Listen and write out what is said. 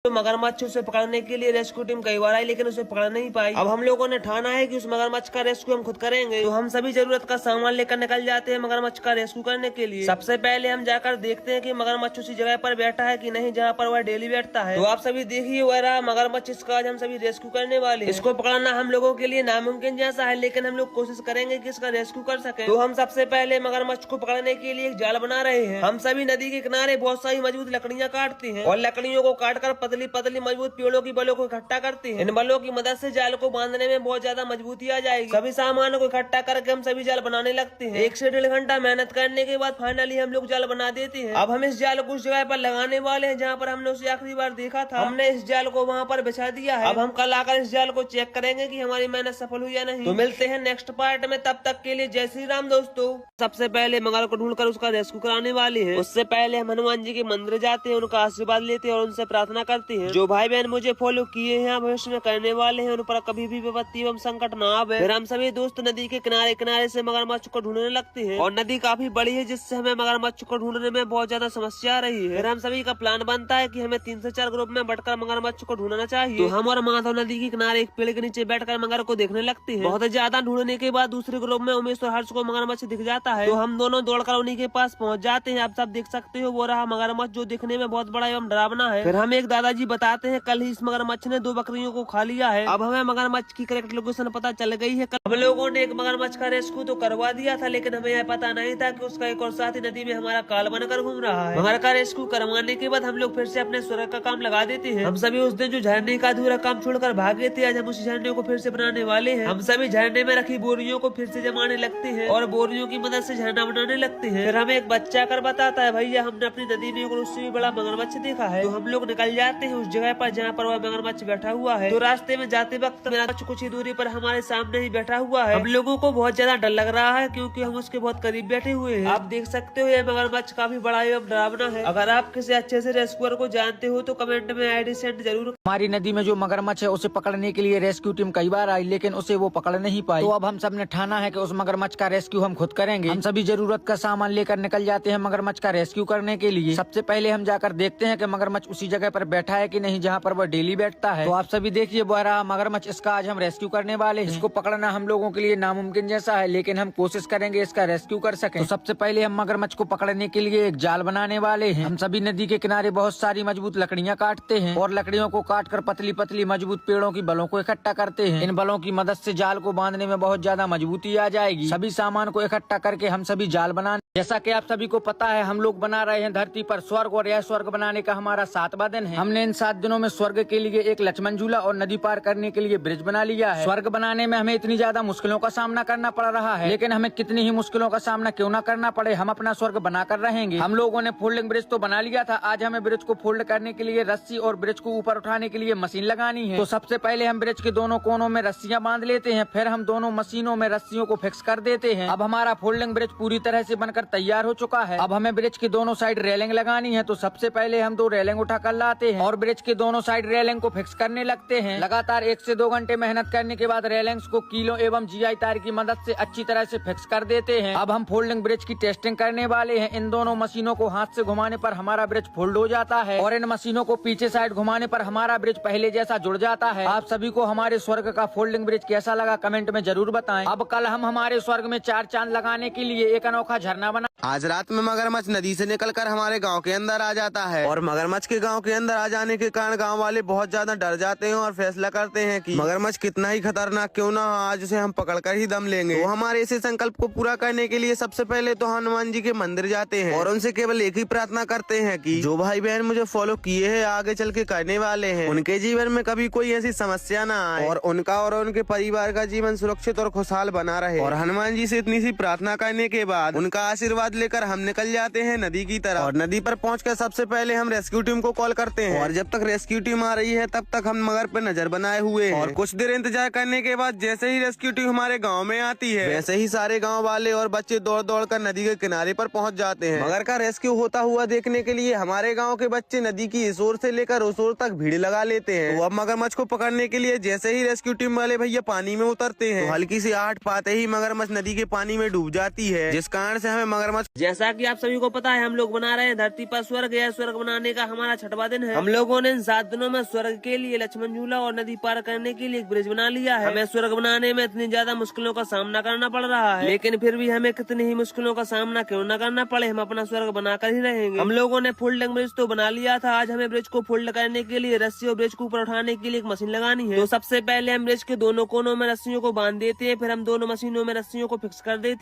तो मगरमच्छ उसे पकड़ने के लिए रेस्क्यू टीम कई बार आई, लेकिन उसे पकड़ नहीं पाई। अब हम लोगों ने ठाना है कि उस मगरमच्छ का रेस्क्यू हम खुद करेंगे। तो हम सभी जरूरत का सामान लेकर निकल जाते हैं मगरमच्छ का रेस्क्यू करने के लिए। सबसे पहले हम जाकर देखते हैं कि मगरमच्छ उसी जगह पर बैठा है कि नहीं जहाँ पर वह डेली बैठता है। तो आप सभी देखिए वह रहा मगरमच्छ, इसका आज हम सभी रेस्क्यू करने वाले हैं। इसको पकड़ना हम लोगों के लिए नामुमकिन जैसा है, लेकिन हम लोग कोशिश करेंगे कि इसका रेस्क्यू कर सके। तो हम सबसे पहले मगरमच्छ को पकड़ने के लिए एक जाल बना रहे हैं। हम सभी नदी के किनारे बहुत सारी मजबूत लकड़ियाँ काटते हैं और लकड़ियों को काटकर पतली पतली मजबूत पेड़ों की बलों को इकट्ठा करते हैं। इन बलों की मदद से जाल को बांधने में बहुत ज्यादा मजबूती आ जाएगी। सभी सामानों को इकट्ठा करके हम सभी जाल बनाने लगते हैं। 1 से 1.5 घंटा मेहनत करने के बाद फाइनली हम लोग जाल बना देते हैं। अब हम इस जाल को उस जगह पर लगाने वाले हैं जहाँ पर हमने उसे आखिरी बार देखा था। हमने इस जाल को वहाँ पर बिछा दिया है। अब हम कल आकर इस जाल को चेक करेंगे कि हमारी मेहनत सफल हुई या नहीं। तो मिलते हैं नेक्स्ट पार्ट में, तब तक के लिए जय श्री राम दोस्तों। सबसे पहले मगर को ढूंढकर उसका रेस्क्यू कराने वाले हैं। उससे पहले हम हनुमान जी के मंदिर जाते हैं, उनका आशीर्वाद लेते हैं और उनसे प्रार्थना करते हैं जो भाई बहन मुझे फॉलो किए हैं भविष्य में करने वाले हैं उन पर कभी भी विपत्ति एवं संकट न आवे। फिर हम सभी दोस्त नदी के किनारे किनारे से मगरमच्छ को ढूंढने लगते हैं और नदी काफी बड़ी है जिससे हमें मगरमच्छ को ढूंढने में बहुत ज्यादा समस्या आ रही है। फिर हम सभी का प्लान बनता है कि हमें 3 से 4 ग्रुप में बटकर मगरमच्छ को ढूंढना चाहिए। तो हम और माधव नदी के किनारे एक पेड़ के नीचे बैठकर मगर को देखने लगते हैं। बहुत ज्यादा ढूंढने के बाद दूसरे ग्रुप में उमेश और हर्ष को मगरमच्छ दिख जाता है। तो हम दोनों दौड़कर उन्हीं के पास पहुंच जाते हैं। आप सब देख सकते हो वो रहा मगरमच्छ जो दिखने में बहुत बड़ा एवं डरावना है। फिर हम एक दादाजी बताते हैं कल ही इस मगरमच्छ ने 2 बकरियों को खा लिया है। अब हमें मगरमच्छ की करेक्ट लोकेशन पता चल गई है। हम लोगों ने एक मगरमच्छ का रेस्क्यू तो करवा दिया था, लेकिन हमें यह पता नहीं था कि उसका एक और साथी नदी में हमारा काल बनकर घूम रहा है। मगर का रेस्क्यू करवाने के बाद हम लोग फिर से अपने स्वर्ग का काम लगा देते हैं। हम सभी उस दिन जो झरने का अधूरा काम छोड़कर भागे थे, आज हम उस झरने को फिर से बनाने वाले हैं। हम सभी झरने में रखी बोरियों को फिर से जमाने लगते हैं और बोरियों की मदद से झरना बनाने लगते हैं। फिर हमें एक बच्चा कर बताता है भैया हमने अपनी नदी में उससे भी बड़ा मगरमच्छ देखा है। तो हम लोग निकल जाते हैं उस जगह पर जहाँ पर वह मगरमच्छ बैठा हुआ है। तो रास्ते में जाते वक्त मगरमच्छ कुछ ही दूरी पर हमारे सामने ही बैठा हुआ है। हम लोगों को बहुत ज्यादा डर लग रहा है क्योंकि हम उसके बहुत करीब बैठे हुए हैं। आप देख सकते हो यह मगरमच्छ काफी बड़ा एवं डरावना है। अगर आप किसी अच्छे से रेस्क्यूअर को जानते हो तो कमेंट में ID सेंड जरूर। हमारी नदी में जो मगरमच्छ है उसे पकड़ने के लिए रेस्क्यू टीम कई बार आई, लेकिन उसे वो पकड़ नहीं पाई। तो अब हम सब ने ठाना है कि उस मगरमच्छ का रेस्क्यू हम खुद करेंगे। हम सभी जरूरत का सामान लेकर निकल जाते हैं मगरमच्छ का रेस्क्यू करने के लिए। सबसे पहले हम जाकर देखते हैं कि मगरमच्छ उसी जगह पर बैठा है कि नहीं जहाँ पर वह डेली बैठता है। तो आप सभी देखिए वो रहा मगरमच्छ, इसका आज हम रेस्क्यू करने वाले हैं। इसको पकड़ना हम लोगों के लिए नामुमकिन जैसा है, लेकिन हम कोशिश करेंगे इसका रेस्क्यू कर सकें। तो सबसे पहले हम मगरमच्छ को पकड़ने के लिए एक जाल बनाने वाले हैं। हम सभी नदी के किनारे बहुत सारी मजबूत लकड़ियाँ काटते हैं और लकड़ियों को काट कर पतली पतली मजबूत पेड़ों की बलों को इकट्ठा करते हैं। इन बलों की मदद से जाल को बांधने में बहुत ज्यादा मजबूती आ जाएगी। सभी सामान को इकट्ठा करके हम सभी जाल बनाने, जैसा कि आप सभी को पता है हम लोग बना रहे हैं धरती पर स्वर्ग और यह स्वर्ग बनाने का हमारा 7वां दिन है। हमने इन 7 दिनों में स्वर्ग के लिए एक लक्ष्मण झूला और नदी पार करने के लिए ब्रिज बना लिया है। स्वर्ग बनाने में हमें इतनी ज्यादा मुश्किलों का सामना करना पड़ रहा है, लेकिन हमें कितनी ही मुश्किलों का सामना क्यों ना करना पड़े, हम अपना स्वर्ग बनाकर रहेंगे। हम लोगों ने फोल्डिंग ब्रिज तो बना लिया था, आज हमें ब्रिज को फोल्ड करने के लिए रस्सी और ब्रिज को ऊपर उठाने के लिए मशीन लगानी है। तो सबसे पहले हम ब्रिज के दोनों कोनों में रस्सियां बांध लेते हैं, फिर हम दोनों मशीनों में रस्सियों को फिक्स कर देते हैं। अब हमारा फोल्डिंग ब्रिज पूरी तरह से बनकर तैयार हो चुका है। अब हमें ब्रिज की दोनों साइड रेलिंग लगानी है। तो सबसे पहले हम 2 रेलिंग उठा कर लाते हैं और ब्रिज के दोनों साइड रेलिंग को फिक्स करने लगते हैं। लगातार 1 से 2 घंटे मेहनत करने के बाद रेलिंग्स को कीलों एवं GI तार की मदद से अच्छी तरह से फिक्स कर देते हैं। अब हम फोल्डिंग ब्रिज की टेस्टिंग करने वाले हैं। इन दोनों मशीनों को हाथ से घुमाने पर हमारा ब्रिज फोल्ड हो जाता है और इन मशीनों को पीछे साइड घुमाने पर हमारा ब्रिज पहले जैसा जुड़ जाता है। आप सभी को हमारे स्वर्ग का फोल्डिंग ब्रिज कैसा लगा कमेंट में जरूर बताएं। अब कल हम हमारे स्वर्ग में 4 चांद लगाने के लिए एक अनोखा झरना बना। आज रात में मगरमच्छ नदी से निकलकर हमारे गांव के अंदर आ जाता है और मगरमच्छ के गांव के अंदर आ जाने के कारण गांव वाले बहुत ज्यादा डर जाते हैं और फैसला करते हैं कि मगरमच्छ कितना ही खतरनाक क्यों ना हो, आज उसे हम पकड़कर ही दम लेंगे। तो हमारे इसी संकल्प को पूरा करने के लिए सबसे पहले तो हनुमान जी के मंदिर जाते हैं और उनसे केवल एक ही प्रार्थना करते हैं कि जो भाई बहन मुझे फॉलो किए हैं आगे चल के करने वाले हैं, उनके जीवन में कभी कोई ऐसी समस्या ना आए और उनका और उनके परिवार का जीवन सुरक्षित और खुशहाल बना रहे। और हनुमान जी से इतनी सी प्रार्थना करने के बाद उनका आशीर्वाद लेकर हम निकल जाते हैं नदी की तरफ। और नदी पर पहुंचकर सबसे पहले हम रेस्क्यू टीम को कॉल करते हैं और जब तक रेस्क्यू टीम आ रही है तब तक हम मगर पे नजर बनाए हुए हैं। और कुछ देर इंतजार करने के बाद जैसे ही रेस्क्यू टीम हमारे गांव में आती है वैसे ही सारे गांव वाले और बच्चे दौड़ दौड़ कर नदी के किनारे पर पहुंच जाते हैं। मगर का रेस्क्यू होता हुआ देखने के लिए हमारे गाँव के बच्चे नदी की इस ओर से लेकर उस ओर तक भीड़ लगा लेते हैं। तो अब मगरमच्छ को पकड़ने के लिए जैसे ही रेस्क्यू टीम वाले भैया पानी में उतरते हैं तो हल्की सी आहट पाते ही मगरमच्छ नदी के पानी में डूब जाती है, जिस कारण से हमें मगरमच्छ। जैसा कि आप सभी को पता है, हम लोग बना रहे हैं धरती पर स्वर्ग। यह स्वर्ग बनाने का हमारा 6वां दिन है। हम लोगों ने इन 7 दिनों में स्वर्ग के लिए लक्ष्मण झूला और नदी पार करने के लिए एक ब्रिज बना लिया है। हमें स्वर्ग बनाने में इतनी ज्यादा मुश्किलों का सामना करना पड़ रहा है, लेकिन फिर भी हमें कितनी ही मुश्किलों का सामना क्यों न करना पड़े, हम अपना स्वर्ग बनाकर ही रहेंगे। हम लोगों ने फोल्डिंग ब्रिज तो बना लिया था। आज हमें ब्रिज को फोल्ड करने के लिए रस्सी और ब्रिज को ऊपर उठाने के लिए एक मशीन लगानी है। तो सबसे पहले हम ब्रिज के दोनों कोनों में रस्सियों को बांध देते हैं, फिर हम दोनों मशीनों में रस्सियों को फिक्स कर देते हैं।